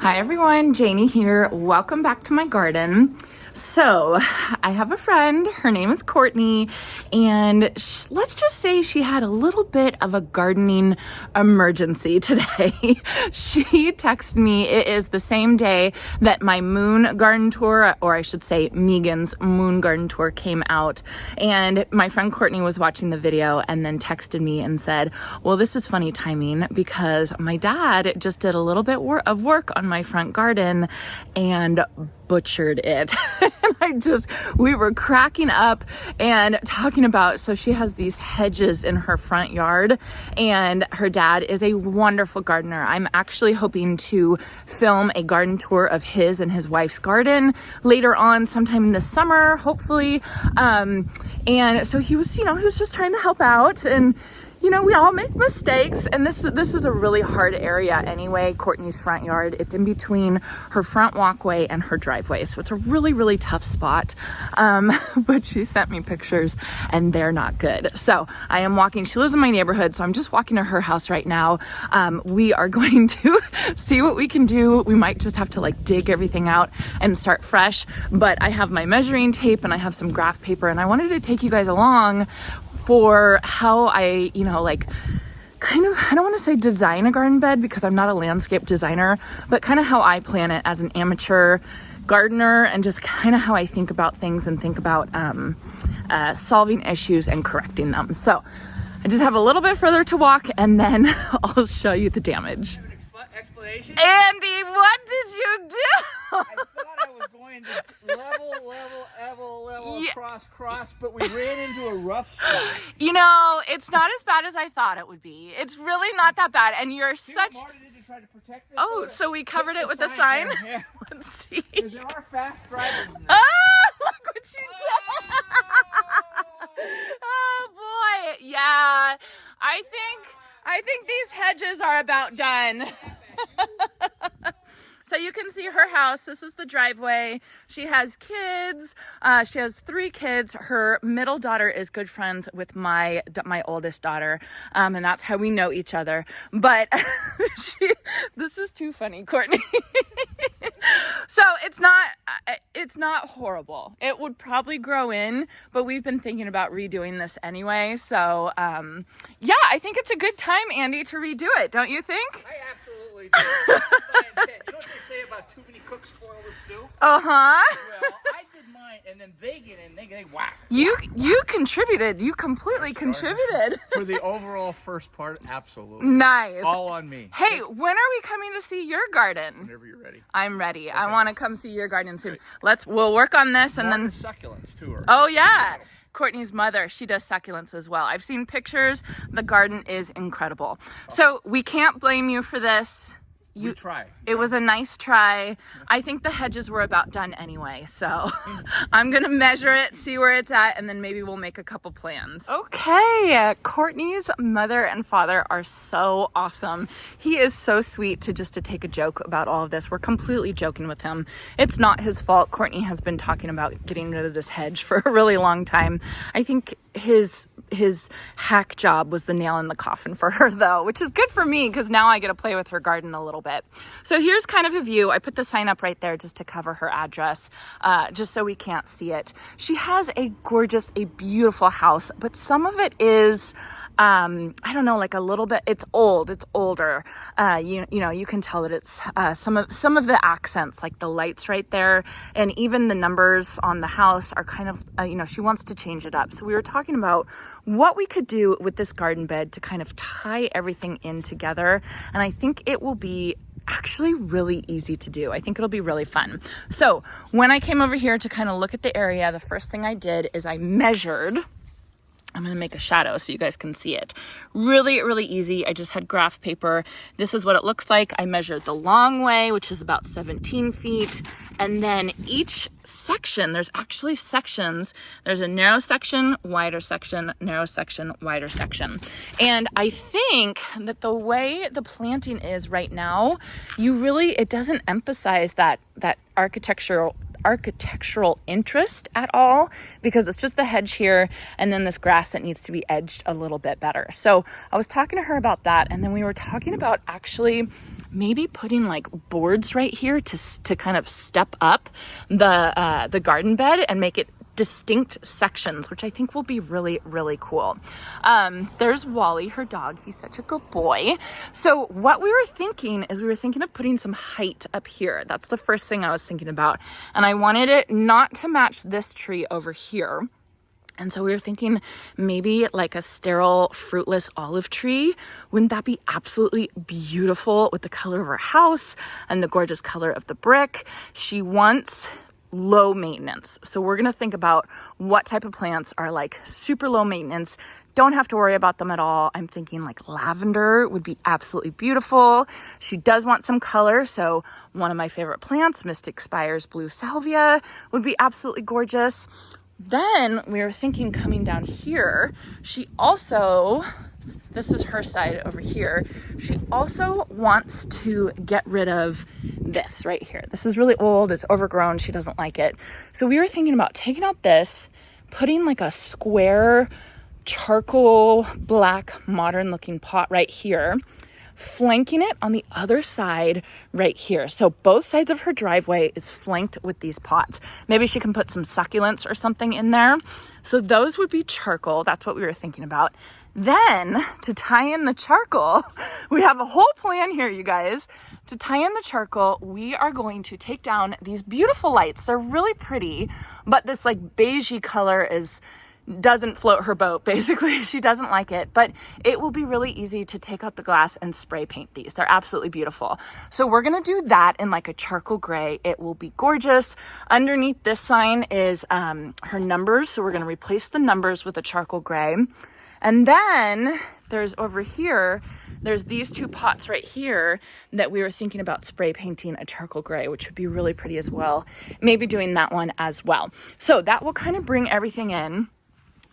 Hi everyone, Janie here. Welcome back to my garden. So I have a friend, her name is Courtney, and let's just say she had a little bit of a gardening emergency today. She texted me, it is the same day that my moon garden tour, or I should say Megan's moon garden tour came out. And my friend Courtney was watching the video and then texted me and said, well, this is funny timing because my dad just did a little bit of work on my front garden and butchered it. And we were cracking up and talking about, so she has these hedges in her front yard and her dad is a wonderful gardener. I'm actually hoping to film a garden tour of his and his wife's garden later on sometime this summer, hopefully. And so he was just trying to help out, and we all make mistakes, and this is a really hard area anyway. Courtney's front yard, it's in between her front walkway and her driveway, so it's a really, really tough spot. But she sent me pictures and they're not good. So I am walking, she lives in my neighborhood, so I'm just walking to her house right now. We are going to see what we can do. We might just have to dig everything out and start fresh, but I have my measuring tape and I have some graph paper, and I wanted to take you guys along for how I, I don't want to say design a garden bed because I'm not a landscape designer, but kind of how I plan it as an amateur gardener, and just kind of how I think about things and think about solving issues and correcting them. So I just have a little bit further to walk and then I'll show you the damage. Explanation? Andy, what did you do? I thought I was going to level, cross, but we ran into a rough spot. It's not as bad as I thought it would be. It's really not that bad, and you're such... Marty did to try to protect this. Oh, so we covered it with a sign? Yeah. Let's see. Because there are fast drivers in there. Ah, look what you did! Oh boy, yeah. I think these hedges are about done. So you can see her house. This is the driveway. She has kids. She has 3 kids. Her middle daughter is good friends with my oldest daughter, and that's how we know each other. But this is too funny, Courtney. So it's not horrible. It would probably grow in, but we've been thinking about redoing this anyway. So yeah, I think it's a good time, Andy, to redo it. Don't you think? I absolutely do. You know what they say about too many cooks spoil the stew? Uh-huh. Well, I did mine, and then they get in, they whack. You contributed. You completely contributed. For the overall first part, absolutely. Nice. All on me. Hey, when are we coming to see your garden? Whenever you're ready. I'm ready. Okay. I want to come see your garden soon. We'll work on this and then succulents too. Oh yeah. Courtney's mother, she does succulents as well. I've seen pictures. The garden is incredible. So we can't blame you for this. We try. It was a nice try. I think the hedges were about done anyway, so I'm gonna measure it, see where it's at, and then maybe we'll make a couple plans. Okay, Courtney's mother and father are so awesome. He is so sweet to take a joke about all of this. We're completely joking with him. It's not his fault. Courtney has been talking about getting rid of this hedge for a really long time. I think his hack job was the nail in the coffin for her though, which is good for me because now I get to play with her garden a little bit. So here's kind of a view. I put the sign up right there just to cover her address, just so we can't see it. She has a beautiful house, but some of it is, I don't know, a little bit, it's older. You can tell that it's, some of the accents, like the lights right there, and even the numbers on the house are kind of, she wants to change it up. So we were talking about what we could do with this garden bed to kind of tie everything in together. And I think it will be actually really easy to do. I think it'll be really fun. So when I came over here to kind of look at the area, the first thing I did is I measured. I'm going to make a shadow so you guys can see it. Really, really easy. I just had graph paper. This is what it looks like. I measured the long way, which is about 17 feet. And then each section, there's actually sections. There's a narrow section, wider section, narrow section, wider section. And I think that the way the planting is right now, it doesn't emphasize that architectural architectural interest at all, because it's just the hedge here and then this grass that needs to be edged a little bit better. So I was talking to her about that, and then we were talking about actually maybe putting like boards right here to kind of step up the garden bed and make it distinct sections, which I think will be really, really cool. There's Wally, her dog. He's such a good boy. So what we were thinking is we were thinking of putting some height up here. That's the first thing I was thinking about. And I wanted it not to match this tree over here. And so we were thinking maybe like a sterile fruitless olive tree. Wouldn't that be absolutely beautiful with the color of her house and the gorgeous color of the brick? She wants low maintenance. So we're going to think about what type of plants are like super low maintenance. Don't have to worry about them at all. I'm thinking like lavender would be absolutely beautiful. She does want some color. So one of my favorite plants, Mystic Spire's blue salvia, would be absolutely gorgeous. Then we were thinking coming down here, she also, this is her side over here, she also wants to get rid of this right here. This is really old, it's overgrown, she doesn't like it. So we were thinking about taking out this, putting like a square charcoal black modern looking pot right here, flanking it on the other side right here. So both sides of her driveway is flanked with these pots. Maybe she can put some succulents or something in there. So those would be charcoal. That's what we were thinking about. Then to tie in the charcoal, we have a whole plan here, you guys. To tie in the charcoal, we are going to take down these beautiful lights. They're really pretty, but this like beigey color doesn't float her boat. Basically, she doesn't like it, but it will be really easy to take out the glass and spray paint these. They're absolutely beautiful. So we're going to do that in like a charcoal gray. It will be gorgeous. Underneath this sign is her numbers. So we're going to replace the numbers with a charcoal gray. And then there's over here, there's these two pots right here that we were thinking about spray painting a charcoal gray, which would be really pretty as well. Maybe doing that one as well. So that will kind of bring everything in.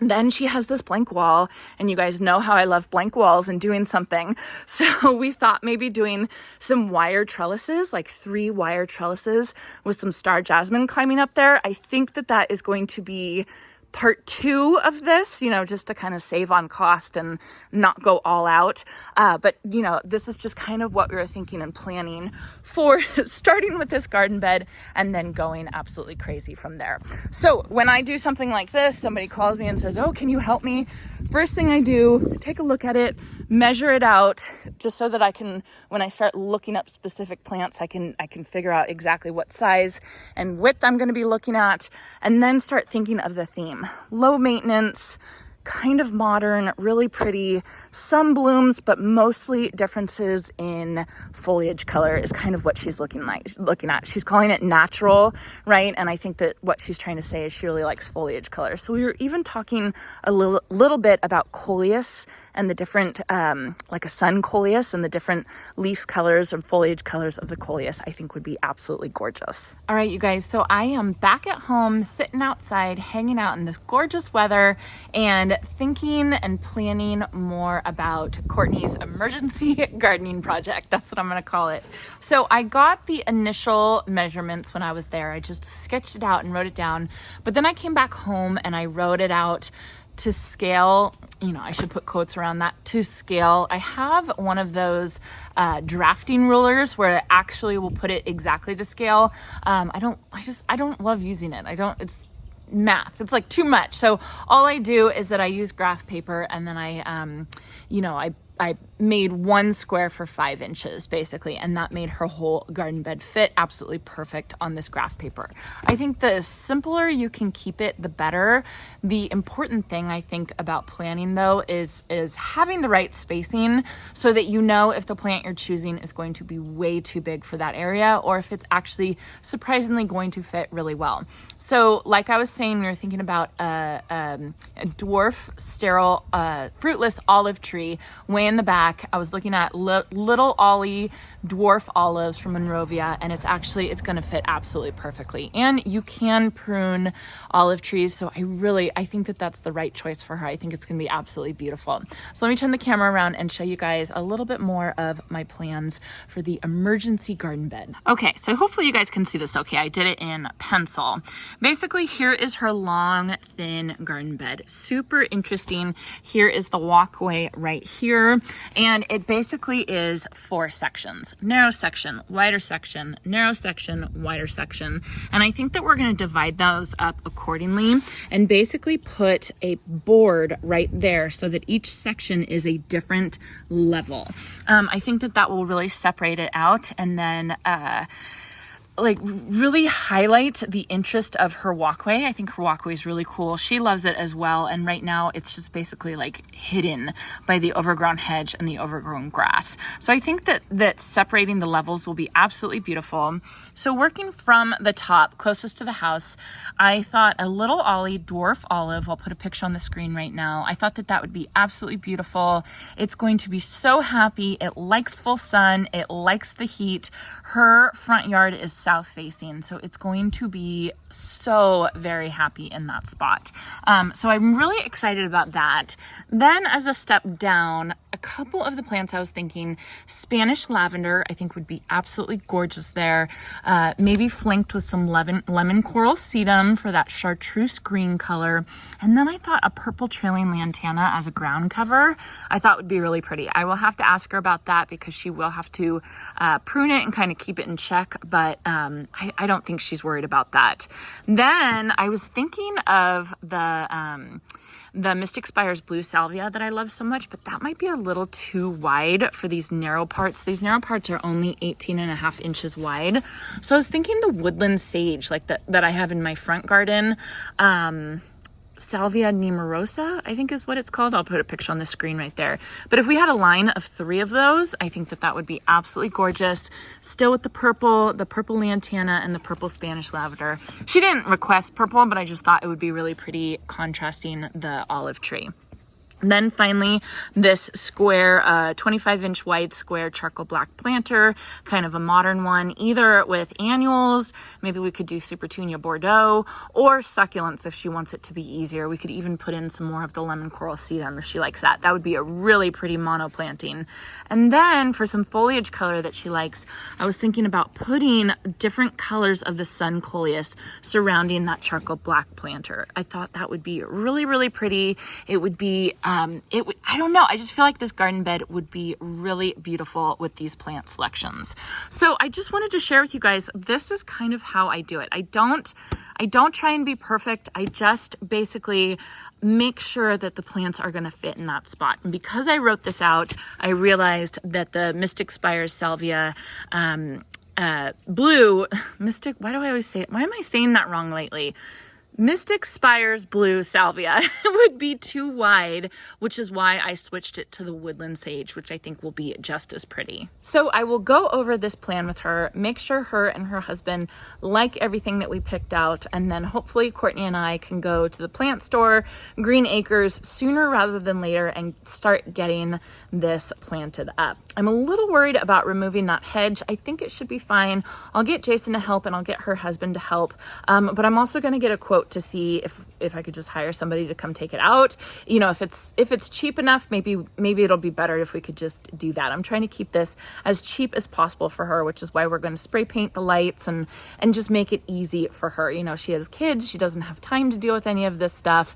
Then she has this blank wall, and you guys know how I love blank walls and doing something. So we thought maybe doing some wire trellises, like 3 wire trellises with some star jasmine climbing up there. I think that is going to be part 2 of this, just to kind of save on cost and not go all out. But this is just kind of what we were thinking and planning for, starting with this garden bed and then going absolutely crazy from there. So when I do something like this, somebody calls me and says, "Oh, can you help me?" First thing I do, take a look at it, measure it out, just so that I can, when I start looking up specific plants, I can figure out exactly what size and width I'm going to be looking at, and then start thinking of the theme. Low maintenance, kind of modern, really pretty, some blooms, but mostly differences in foliage color is kind of what she's looking at. She's calling it natural, right? And I think that what she's trying to say is she really likes foliage color. So we were even talking a little bit about coleus and the different, like a sun coleus and the different leaf colors and foliage colors of the coleus, I think would be absolutely gorgeous. All right, you guys, so I am back at home, sitting outside, hanging out in this gorgeous weather and thinking and planning more about Courtney's emergency gardening project. That's what I'm going to call it. So I got the initial measurements when I was there. I just sketched it out and wrote it down, but then I came back home and I wrote it out to scale. I should put quotes around that, to scale. I have one of those drafting rulers where it actually will put it exactly to scale. I don't love using it. It's math. It's like too much. So all I do is that I use graph paper, and then I made 1 square for 5 inches basically, and that made her whole garden bed fit absolutely perfect on this graph paper. I think the simpler you can keep it, the better. The important thing I think about planning though is having the right spacing so that you know if the plant you're choosing is going to be way too big for that area or if it's actually surprisingly going to fit really well. So like I was saying, we were thinking about a dwarf sterile fruitless olive tree, in the back, I was looking at little Ollie dwarf olives from Monrovia, and it's going to fit absolutely perfectly. And you can prune olive trees, so I think that that's the right choice for her. I think it's going to be absolutely beautiful. So let me turn the camera around and show you guys a little bit more of my plans for the emergency garden bed. Okay, so hopefully you guys can see this okay. I did it in pencil. Basically, here is her long, thin garden bed. Super interesting. Here is the walkway right here, and it basically is 4 sections. Narrow section, wider section, narrow section, wider section. And I think that we're going to divide those up accordingly and basically put a board right there so that each section is a different level. I think that that will really separate it out, and then like really highlight the interest of her walkway. I think her walkway is really cool. She loves it as well. And right now it's just basically like hidden by the overgrown hedge and the overgrown grass. So I think that separating the levels will be absolutely beautiful. So working from the top closest to the house, I thought a little Ollie dwarf olive, I'll put a picture on the screen right now. I thought that that would be absolutely beautiful. It's going to be so happy. It likes full sun. It likes the heat. Her front yard is south facing, so it's going to be so very happy in that spot. So I'm really excited about that. Then as a step down, a couple of the plants I was thinking, Spanish lavender, I think would be absolutely gorgeous there. Maybe flanked with some lemon coral sedum for that chartreuse green color. And then I thought a purple trailing lantana as a ground cover, I thought would be really pretty. I will have to ask her about that because she will have to prune it and kind of keep it in check, but I don't think she's worried about that. Then I was thinking of the Mystic Spires blue salvia that I love so much, but that might be a little too wide for these narrow parts. These narrow parts are only 18.5 inches wide. So I was thinking the woodland sage, like that I have in my front garden, Salvia nemorosa, I think is what it's called. I'll put a picture on the screen right there. But if we had a line of 3 of those, I think that that would be absolutely gorgeous. Still with the purple lantana and the purple Spanish lavender. She didn't request purple, but I just thought it would be really pretty contrasting the olive tree. And then finally, this square, 25-inch wide square charcoal black planter, kind of a modern one, either with annuals, maybe we could do Super Tunia Bordeaux, or succulents if she wants it to be easier. We could even put in some more of the lemon coral sedum if she likes that. That would be a really pretty mono planting. And then for some foliage color that she likes, I was thinking about putting different colors of the sun coleus surrounding that charcoal black planter. I thought that would be really, really pretty. It would be I don't know. I just feel like this garden bed would be really beautiful with these plant selections. So I just wanted to share with you guys, this is kind of how I do it. I don't try and be perfect. I just basically make sure that the plants are going to fit in that spot. And because I wrote this out, I realized that the Mystic Spires salvia, blue, Mystic, why do I always say it? Why am I saying that wrong lately? Mystic Spires blue salvia would be too wide, which is why I switched it to the woodland sage, which I think will be just as pretty. So I will go over this plan with her, make sure her and her husband like everything that we picked out, and then hopefully Courtney and I can go to the plant store, Green Acres, sooner rather than later and start getting this planted up. I'm a little worried about removing that hedge. I think it should be fine. I'll get Jason to help and I'll get her husband to help, but I'm also going to get a quote to see if I could just hire somebody to come take it out. You know, if it's cheap enough, maybe it'll be better if we could just do that. I'm trying to keep this as cheap as possible for her, which is why we're going to spray paint the lights and just make it easy for her. You know, she has kids, she doesn't have time to deal with any of this stuff.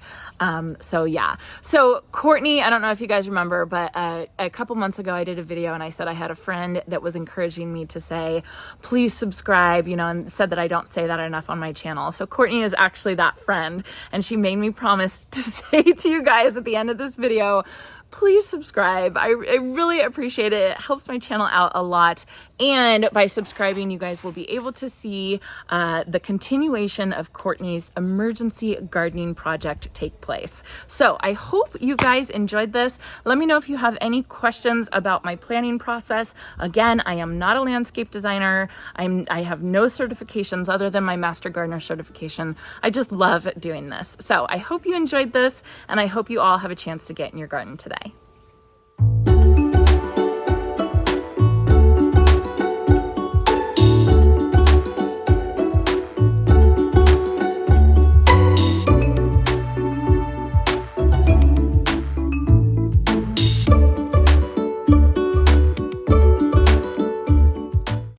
So yeah. So Courtney, I don't know if you guys remember, but a couple months ago I did a video and I said I had a friend that was encouraging me to say, please subscribe, you know, and said that I don't say that enough on my channel. So Courtney is actually that friend, and she made me promise to say to you guys at the end of this video, please subscribe. I really appreciate it. It helps my channel out a lot. And by subscribing, you guys will be able to see the continuation of Courtney's emergency gardening project take place. So I hope you guys enjoyed this. Let me know if you have any questions about my planning process. Again, I am not a landscape designer. I have no certifications other than my Master Gardener certification. I just love doing this. So I hope you enjoyed this, and I hope you all have a chance to get in your garden today.